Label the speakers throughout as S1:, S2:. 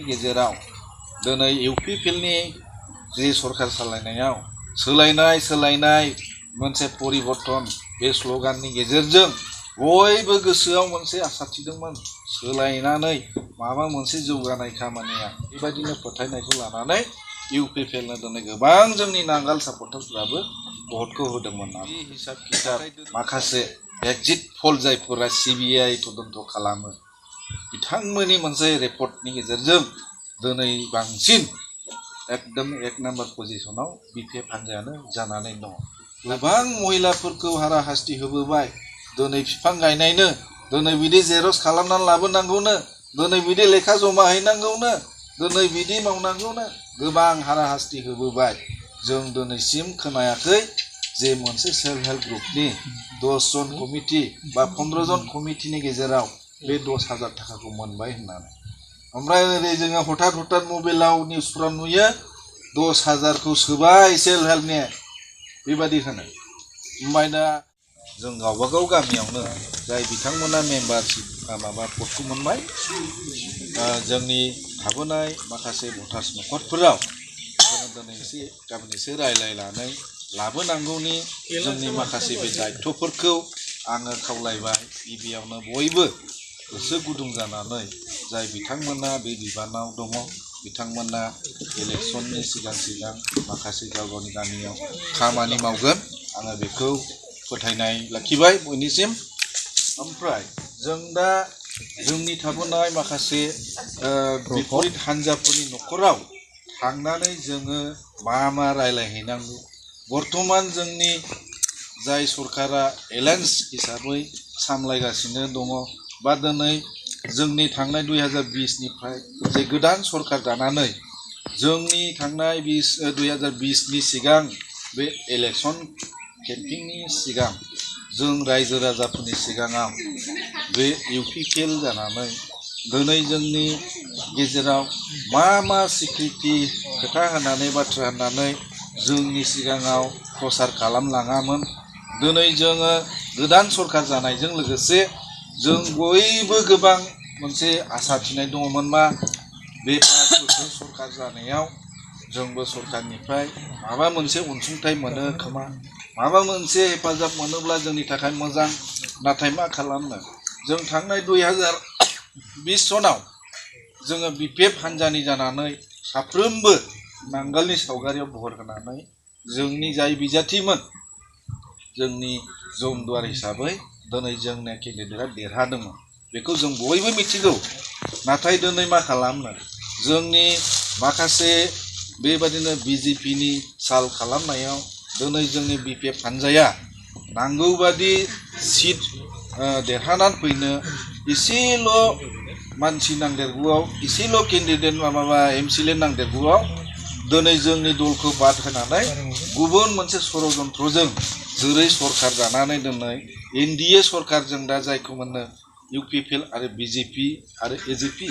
S1: गेजेराव दिनै इउपिपिएलनि जि सरकार सालायनायाव सोलायनाय मोनसे परिबर्तन बे स्ल'गाननि गेजेरजों बयबो गोसोआव मोनसे आसा थिदोंमोन सोलायनानै माबा मोनसे जौगानाय खामानिया बेबायदिनो फोथायनायखौ लानानै इउपिपिएलनो दिनै गोबां जोंनि नांगाल सापर्टारफोराबो भटखौ होदोंमोन। बे हिसाब खिथाब माखासे एक्जिट पल जायफोरा सिबिआइ तदन्त खालामो बिथांमोननि मोनसे रिपर्टनि गेजेरजों दिनै बांसिन एकदम 1 नाम्बार पजिशनाव बिपिएफ हान्जायानो जानानै दङ। गोबां महिलाफोरखौ हाराहास्ति होबोबाय दिनै बिफां गायनायनो दिनै बिदि जेरक्स खालामनानै लाबोनांगौनो दिनै बिदि लेखा जमा हैनांगौनो दिनै बिदि मावनांगौनो गोबां हाराहास्ति होबोबाय। जों दिनैसिम खोनायाखै जे मोनसे सेल्फ हेल्प ग्रुपनि 10 जन कमिटि बा 15 जन कमिटिनि गेजेराव बे 10,000 थाखाखौ मोनबाय होननानै। ओमफ्राय ओरै जोङो हठात मबाइलाव निउसफ्राव नुयो 10,000खौ सोबाय सेल्फ हेल्पनि बेबायदि होनो। ओमफ्राय दा जों गावबागाव गामियावनो जाय बिथांमोना मेम्बारशिप माबा पदखौ मोनबाय जोंनि थाबोनाय माखासे भटार्स न'खरफोराव जोङो दिनै एसे गाबोन एसे रायलायनानै लाबोनांगौनि जोंनि माखासे बे दायित्वफोरखौ आङो खावलायबाय। गिबियावनो बयबो गोसो गुदुं जानानै जाय बिथांमोना बे बिबानाव दङ बिथांमोना इलेक्सननि सिगां माखासे गाव गावनि गामियाव खामानि मावगोन आङो बेखौ फोथायनाय लाखिबाय बयनिसिम। ओमफ्राय जों दा जोंनि थाबोनाय माखासे बिपरित हान्जाफोरनि न'खराव थांनानै जोङो मा रायलायहैनांगौ बर्थमान जोंनि जाय सरकारा एलायन्स हिसाबै सामलायगासिनो दङ बा दिनै जोंनि थांनाय 2020निफ्राय जे गोदान सरकार दानानै जोंनि थांनाय 2020नि सिगां बे इलेक्सन केम्पिंनि सिगां जों रायजो राजाफोरनि सिगाङाव बे इउपिपिएल जानानै दिनै जोंनि गेजेराव मा सिकिउरिटि खोथा होनानै बाथ्रा होननानै जोंनि सिगाङाव प्रसार खालामलाङामोन। दिनै जोङो गोदान सरकार जानायजों लोगोसे जों बयबो गोबां मोनसे आसा थिनाय दङमोन मा बे 5 बोसोर सरकार जानायाव जोंबो सरकारनिफ्राय माबा मोनसे अनसुंथाइ मोनो खोमा माबा मोनसे हेफाजाब मोनोब्ला जोंनि थाखाय मोजां। नाथाय मा खालामनो जों थांनाय 2020 सनाव जोङो बिपिएफ हान्जानि जानानै साफ्रोमबो नांगालनि सावगारियाव भट होनानै जोंनि जाय बिजाथिमोन जोंनि जमदुवार हिसाबै दिनै जोंनि केन्डिडेटआ देरहादोंमोन बेखौ जों बयबो मिथिगौ। नाथाय दिनै मा खालामनो जोंनि माखासे बेबादिनो बिजेपिनि साल खालामनायाव दिनै जोंनि बिपिएफ हान्जाया नांगौबादि सिट देरहानानै फैनो एसेल' मानसि नांदेरगौआव एसेल' केन्डिडेट माबा एमसिएलए नांदेरगौआव दिनै जोंनि दलखौ बाद होनानै गुबुन मोनसे षड़यन्त्रजों जेरै सरकार दानानै दिनै एनडिए सरकारजों दा जायखौ मोनो इउपिपिएल आरो बिजेपि आरो एजेपि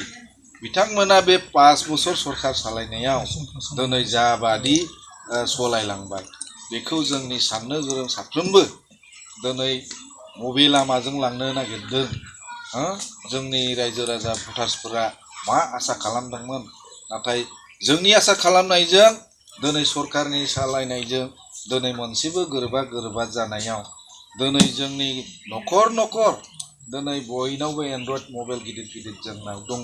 S1: बिथांमोना बे 5 बोसोर सरकार सालायनायाव दिनै जाबादि सलायलांबाय बेखौ जोंनि साननो गोरों साफ्रोमबो दिनै बबे लामाजों लांनो नागिरदों जोंनि रायजो राजा भटार्सफोरा मा आसा खालामदोंमोन। नाथाय जोंनि आसा खालामनायजों दिनै सरकारनि सालायनायजों दिनै मोनसेबो गोरोबा जानायाव दिनै जोंनि न'खर दिनै बयनावबो एन्ड्रइड मबाइल गिदिर जोंनाव दङ।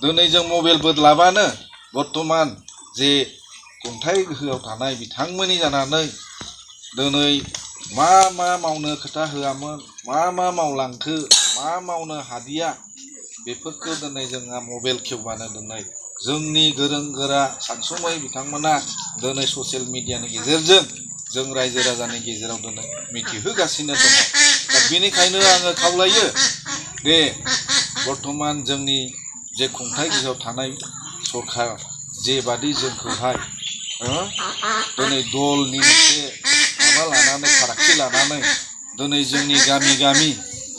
S1: दिनै जों मबाइल बोदलाबानो बर्थमान जे खुंथाय गोहोआव थानाय बिथांमोननि जानानै दिनै मा मावनो खोथा होआमोन मा मावलांखो मा मावनो हादिया बेफोरखौ दिनै जोंहा मबाइल खेवबानो दिनै जोंनि गोरों गोरा सानसुमै बिथांमोना दिनै ससियेल मिडियानि गेजेरजों जों रायजो राजानि गेजेराव दिनै मिथिहोगासिनो दङ। दा बेनिखायनो आङो खावलायो बे बर्थमान जोंनि जे खुंथाय गोहोआव थानाय सरकार जेबादि जोंखौहाय दिनै दलनि मोनसे माबा लानानै फारागथि लानानै दिनै जोंनि गामि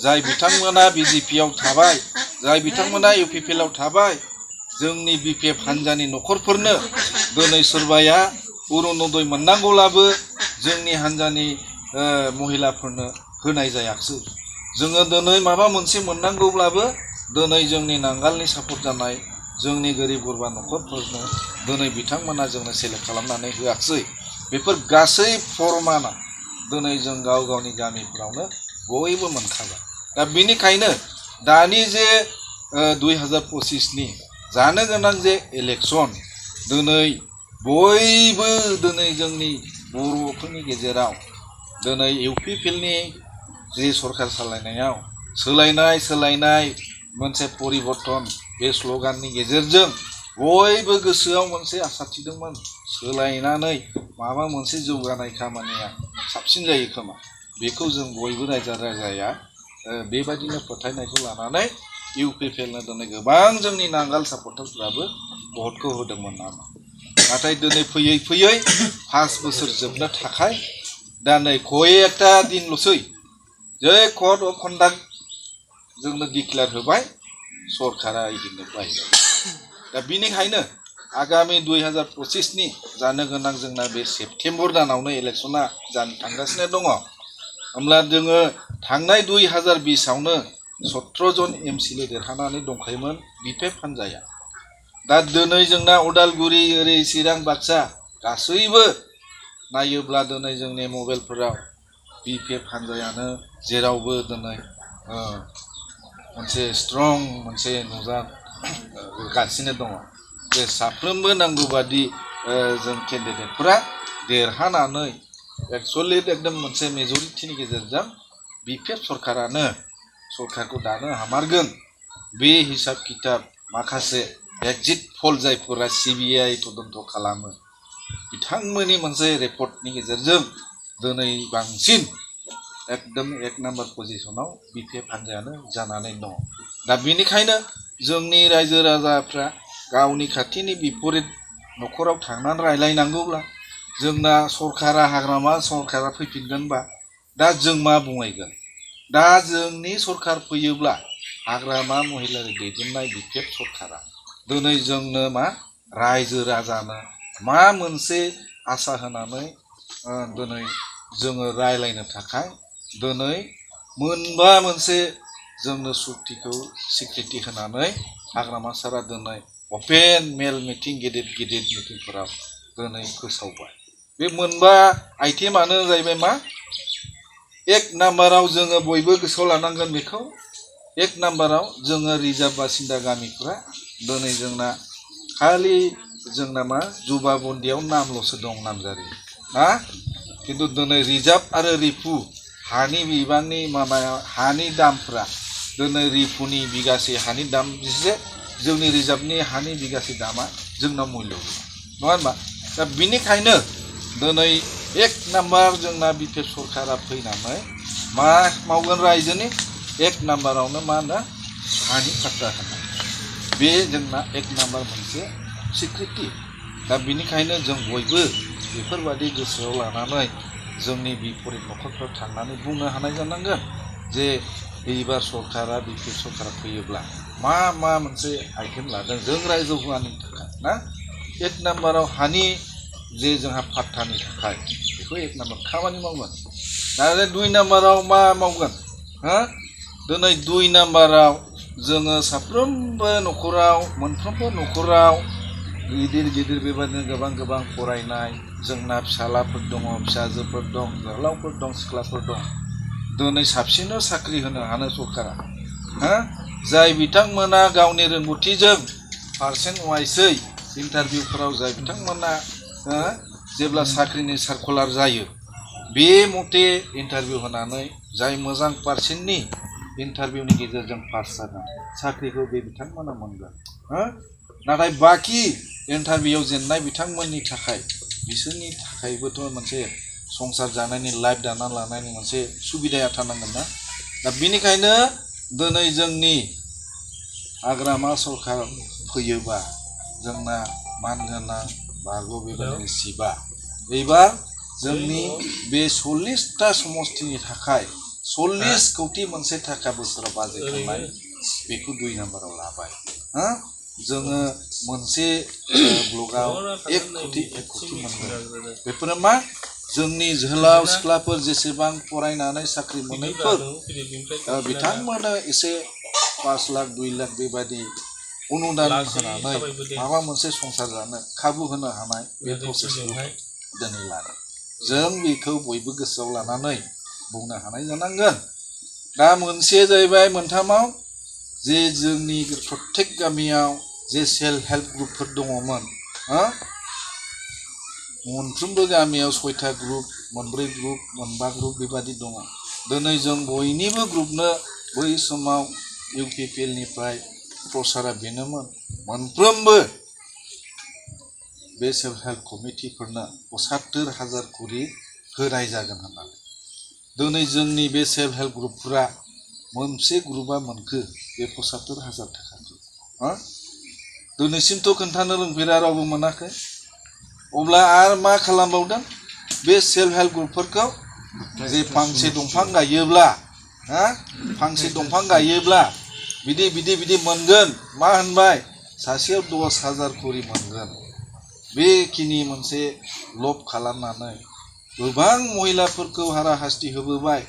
S1: जाय बिथांमोना बिजेपिआव थाबाय जाय बिथांमोना इउपिपिएलआव थाबाय जोंनि बिपिएफ हान्जानि न'खरफोरनो दिनै सोरबाया अरुनदय मोननांगौब्लाबो जोंनि हान्जानि महिलाफोरनो होनाय जायाखिसै। जोङो दिनै माबा मोनसे मोननांगौब्लाबो दिनै जोंनि नांगालनि सापर्ट जानाय जोंनि गोरिब गुरबा न'खरफोरनो दिनै बिथांमोना जोंनो सेलेक्ट खालामनानै होआखिसै बेफोर गासै फरमाना दिनै जों गाव गावनि गामिफोरावनो बयबो मोनखाबाय दा बेनिखायनो दानि जे 2025नि जानो गोनां जे इलेक्सन दिनै बयबो दिनै जोंनि बर'फोरनि गेजेराव दिनै इउपिपिएलनि जि सरखार सालायनायाव सोलायनाय मोनसे परिबर्तन बे स्ल'गाननि गेजेरजों बयबो गोसोआव मोनसे आसा थिदोंमोन सोलायनानै माबा मोनसे जौगानाय खामानिया साबसिन जायो खोमा बेखौ जों बयबो रायजो राजाया बेबायदिनो फोथायनायखौ लानानै इउपिपिएलनो दिनै गोबां जोंनि नांगाल सापर्टारफ्राबो भटखौ होदोंमोन नाथाय दिनै फैयै 5 बोसोर जोबनो थाखाय दा नै कयेकटा दिनल'सै जे कर्ट अफ कन्डाक्ट जोंनो डिक्लेयार होबाय सरकारा इदिनो बायबाय दा बेनिखायनो आगामि 2025नि जानो गोनां जोंना बे सेप्तेम्बर दानावनो इलेक्सना जानो थांगासिनो दङ होमब्ला जोङो थांनाय 2020आवनो 17 जन एमसिएलए देरहानानै दंखायोमोन बिपिएफ हान्जाया दा दिनै जोंना उदालगुरि ओरै चिरां बाक्सा गासैबो नायोब्ला दिनै जोंनि मबाइलफोराव बिपिएफ हान्जायानो जेरावबो दिनै मोनसे स्ट्रं मोनसे नुजागासिनो दङ जे साफ्रोमबो नांगौ बादि जों केन्डिडेटफोरा देरहानानै एक्चुअलि एकदम मोनसे मेजरिटिनि गेजेरजों बिपिएफ सरकारखौ दानो हामारगोन बे हिसाब किताब माखासे एक्जिट पल जायफोरा सिबिआइ तदन्त खालामो बिथांमोननि मोनसे रिपर्टनि गेजेरजों दिनै बांसिन एकदम 1 नाम्बार पजिशनाव बिपिएफ हान्जायानो जानानै दङ दा बेनिखायनो जोंनि रायजो राजाफ्रा गावनि खाथिनि बिपरित न'खराव थांनानै रायलायनांगौब्ला जोंना सरकारा हाग्रामा सरकारा फैफिनगोनबा दा जों मा बुंहैगोन दा जोंनि सरकार फैयोब्ला हाग्रामा महिलारि दैदेननाय बिपिएफ सरकारा दिनै जोंनो मा रायजो राजानो मा मोनसे आसा होनानै दिनै जोङो रायलायनो थाखाय दिनै मोनबा मोनसे जोंनो सुक्तिखौ सिक्रिटि होनानै हाग्रामा सारा दिनै अपेन मेल मिटिं गिदिर मिटिंफोराव दिनै फोसावबाय बे मोनबा आइटेमानो जाहैबाय मा 1 नाम्बाराव जोङो बयबो गोसोआव लानांगोन बेखौ 1 नाम्बाराव जोङो रिजार्भ बासिन्दा गामिफोरा दिनै जोंना खालि जोंना मा जुबा बन्दियाव नामल'सो दं नामजारि खिन्थु दिनै रिजार्भ आरो रिफु हानि बिबांनि हानि दामफ्रा दिनै रिफुनि बिगासे हानि दाम बेसे जोंनि रिजार्भनि हानि बिगासे दामा जोंनाव मुल्य नङा होनबा दा बेनिखायनो दिनै 1 नाम्बार जोंना बिपिएफ सरकारा फैनानै मा मावगोन रायजोनि 1 नाम्बारावनो मा होनो हानि फाट्टा होनाय बे जोंना 1 नाम्बार मोनसे सिक्रिटि दा बेनिखायनो जों बयबो बेफोरबादि गोसोआव लानानै जोंनि बिपरित न'खरफ्राव थांनानै बुंनो हानाय जानांगोन जे एबार सरकारा बिपिएफ सरकारा फैयोब्ला मा मोनसे आइटेम लादों जों रायजोआनि थाखाय ना 1 नाम्बाराव हानि जे जोंहा फाट्टानि थाखाय बेखौ 1 नाम्बार खामानि मावगोन आरो 2 नाम्बाराव मा मावगोन दिनै 2 नाम्बाराव जोङो साफ्रोमबो न'खराव मोनफ्रोमबो न'खराव गिदिर बेबायदिनो गोबां फरायनाय जोंना फिसालाफोर दङ फिसाजोफोर दं जोहोलावफोर दं सिख्लाफोर दं दिनै साबसिनाव साख्रि होनो हानो सरकारा जाय बिथांमोना गावनि रोंगौथिजों पार्सेन्ट वाइसै इन्टारभिउफोराव जाय बिथांमोना जेब्ला साख्रिनि सार्कुलार जायो बे मथे इन्टारभिउ होनानै जाय मोजां पार्सेन्टनि इन्टारभिउनि गेजेरजों पास जागोन साख्रिखौ बे बिथांमोना मोनगोन नाथाय बाखि इन्टारभिउआव जेननाय बिथांमोननि थाखाय बिसोरनि थाखायबोथ' मोनसे संसार जानायनि लाइफ दाना लानायनि मोनसे सुबिदाया थानांगोन ना दा बेनिखायनो दिनै जोंनि हाग्रामा सरकार फैयोबा जोंना मानगोनां बारग' बेबायदिनो सिबा एबार जोंनि बे 40टा समस्तिनि थाखाय 40 कौटि मोनसे थाखा बोसोराव बाजेट होनाय बेखौ 2 नाम्बाराव लाबाय जोङो मोनसे ब्लकआव 1 कौटि मोनगोन बेफोरो मा जोंनि जोहोलाव सिख्लाफोर जेसेबां फरायनानै साख्रि मोनैफोर बिथांमोना एसे 5 लाख 2 लाख बेबायदि अनुदान होनानै माबा मोनसे संसार जानो खाबु होनो हानाय बे प्रसेसखौ दिनै लादों जों बेखौ बयबो गोसोआव लानानै बुंनो हानाय जानांगोन दा मोनसे जाहैबाय मोनथामाव जे जोंनि प्रत्येक गामियाव जे सेल्फ हेल्प ग्रुपफोर दङमोन मोनफ्रोमबो गामियाव 6टा ग्रुप मोनब्रै ग्रुप मोनबा ग्रुप बेबादि दङ दिनै जों बयनिबो ग्रुपनो बै समाव UPPL निफ्राय प्रसारा बेनोमोन मोनफ्रोमबो बे सेल्फ हेल्प कमिटिफोरनो 75,000 करि होनाय जागोन होननानै दिनै जोंनि बे सेल्फ हेल्प ग्रुपफोरा मोनसे ग्रुपआ मोनखो बे 75,000 थाखाखौ दिनैसिमथ' खोन्थानो रोंफेरा रावबो मोनाखै अब्ला आरो मा खालामबावदों बे सेल्फ हेल्प ग्रुपफोरखौ जे फांसे दंफां गायोब्ला फांसे दंफां गायोब्ला बिदि मोनगोन मा होनबाय सासेयाव 10,000 करि मोनगोन बेखिनि मोनसे लब खालामनानै गोबां महिलाफोरखौ हाराहास्ति होबोबाय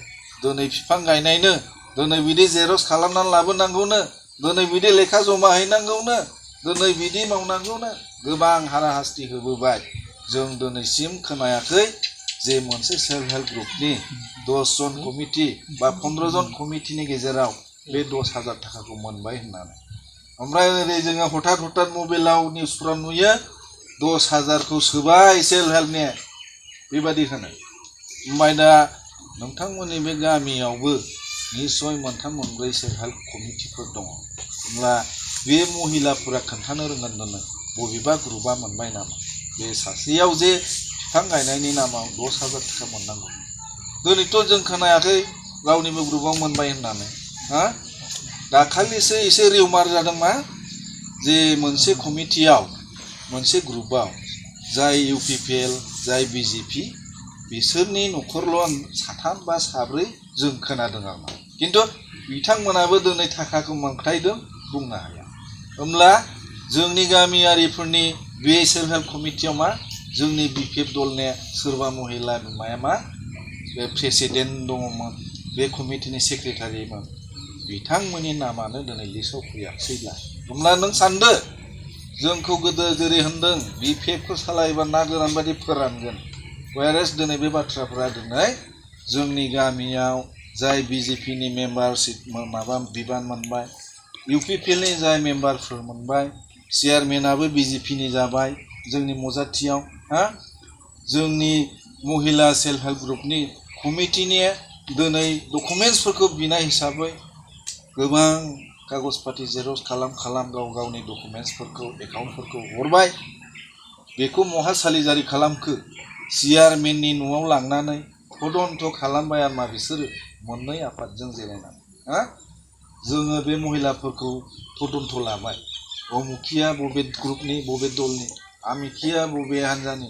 S1: दिनै बिफां गायनायनो दिनै बिदि जेरक्स खालामनानै लाबोनांगौनो दिनै बिदि लेखा जमा हैनांगौनो दिनै बिदि मावनांगौनो गोबां हाराहास्ति होबोबाय जों दिनैसिम खोनायाखै जे मोनसे सेल्फ हेल्प ग्रुपनि 10 जन कमिटि बा 15 जन कमिटिनि गेजेराव बे 10,000 थाखाखौ मोनबाय होननानै ओमफ्राय ओरै जोङो हठात मबाइलाव निउसफ्राव नुयो 10,000खौ सोबाय सेल्फ हेल्पनि बेबादि होनो ओमफ्राय दा नोंथांमोननि बे गामियावबो निश्चय मोनथाम मोनब्रै सेल्फ हेल्प कमिटिफोर दङ होमब्ला बे महिलाफोरा खोन्थानो रोंगोन दिनै बबेबा ग्रुपआ मोनबाय नामा बे सासेयाव जे बिफां गायनायनि नामाव 10,000 थाखा मोननांगौ दिनैथ' जों खोनायाखै रावनिबो ग्रुपआव मोनबाय होननानै दाखालिसो एसे रिउमार जादों मा जे मोनसे कमिटियाव मोनसे ग्रुपआव जाय UPPL जाय BJP बिसोरनि न'खरल' 3 बा 4 जों खोनादों आरो किन्तु बिथांमोनाबो दिनै थाखाखौ मोनखायदों बुंनो हाया होमब्ला जोंनि गामियारिफोरनि बे सेल्फ हेल्प कमिटियाव मा जोंनि BPF दलनि सोरबा महिला बिमाया मा बे प्रेसिडेन्ट दङमोन बे कमिटिनि सेक्रेटारिमोन बिथांमोननि नामानो दिनै लिस्टआव फैयाखैब्ला होमब्ला नों सानदो जोंखौ गोदो जेरै होनदों BPFखौ सालायोबा ना गोरान बादि फोरानगोन वायरेस दिनै बे बाथ्राफोरा दिनै जोंनि गामियाव जाय BJPनि मेम्बारशिप माबा बिबान मोनबाय UPPLनि जाय मेम्बारफोर मोनबाय चेयारमेनाबो BJPनि जाबाय जोंनि मजाथियाव जोंनि महिला सेल्फ हेल्प ग्रुपनि कमिटिनि दिनै डकुमेन्ट्सफोरखौ बिनाय हिसाबै गोबां कागज पाति जेरक्स खालाम गाव गावनि डकुमेन्ट्सफोरखौ एकाउन्टफोरखौ हरबाय बेखौ महा सालिजारि खालामखो चेयारमेननि न'आव लांनानै तदन्त खालामबाय आरमा बिसोरो मोननै आफादजों जिरायनानै जोङो बे महिलाफोरखौ तदन्त लाबाय अमुखिया बबे ग्रुपनि बबे दलनि आमिखिया बबे हान्जानि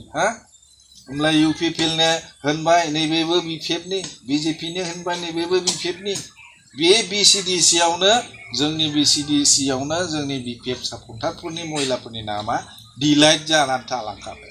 S1: होमब्ला UPPLनो होनबाय नैबेबो BPFनि BJPनो होनबाय नैबेबो BPFनि बे BCDCआवनो जोंनि BCDCआवनो जोंनि BPF सापर्टारफोरनि महिलाफोरनि नामा डिलाइट जानानै थालांखाबाय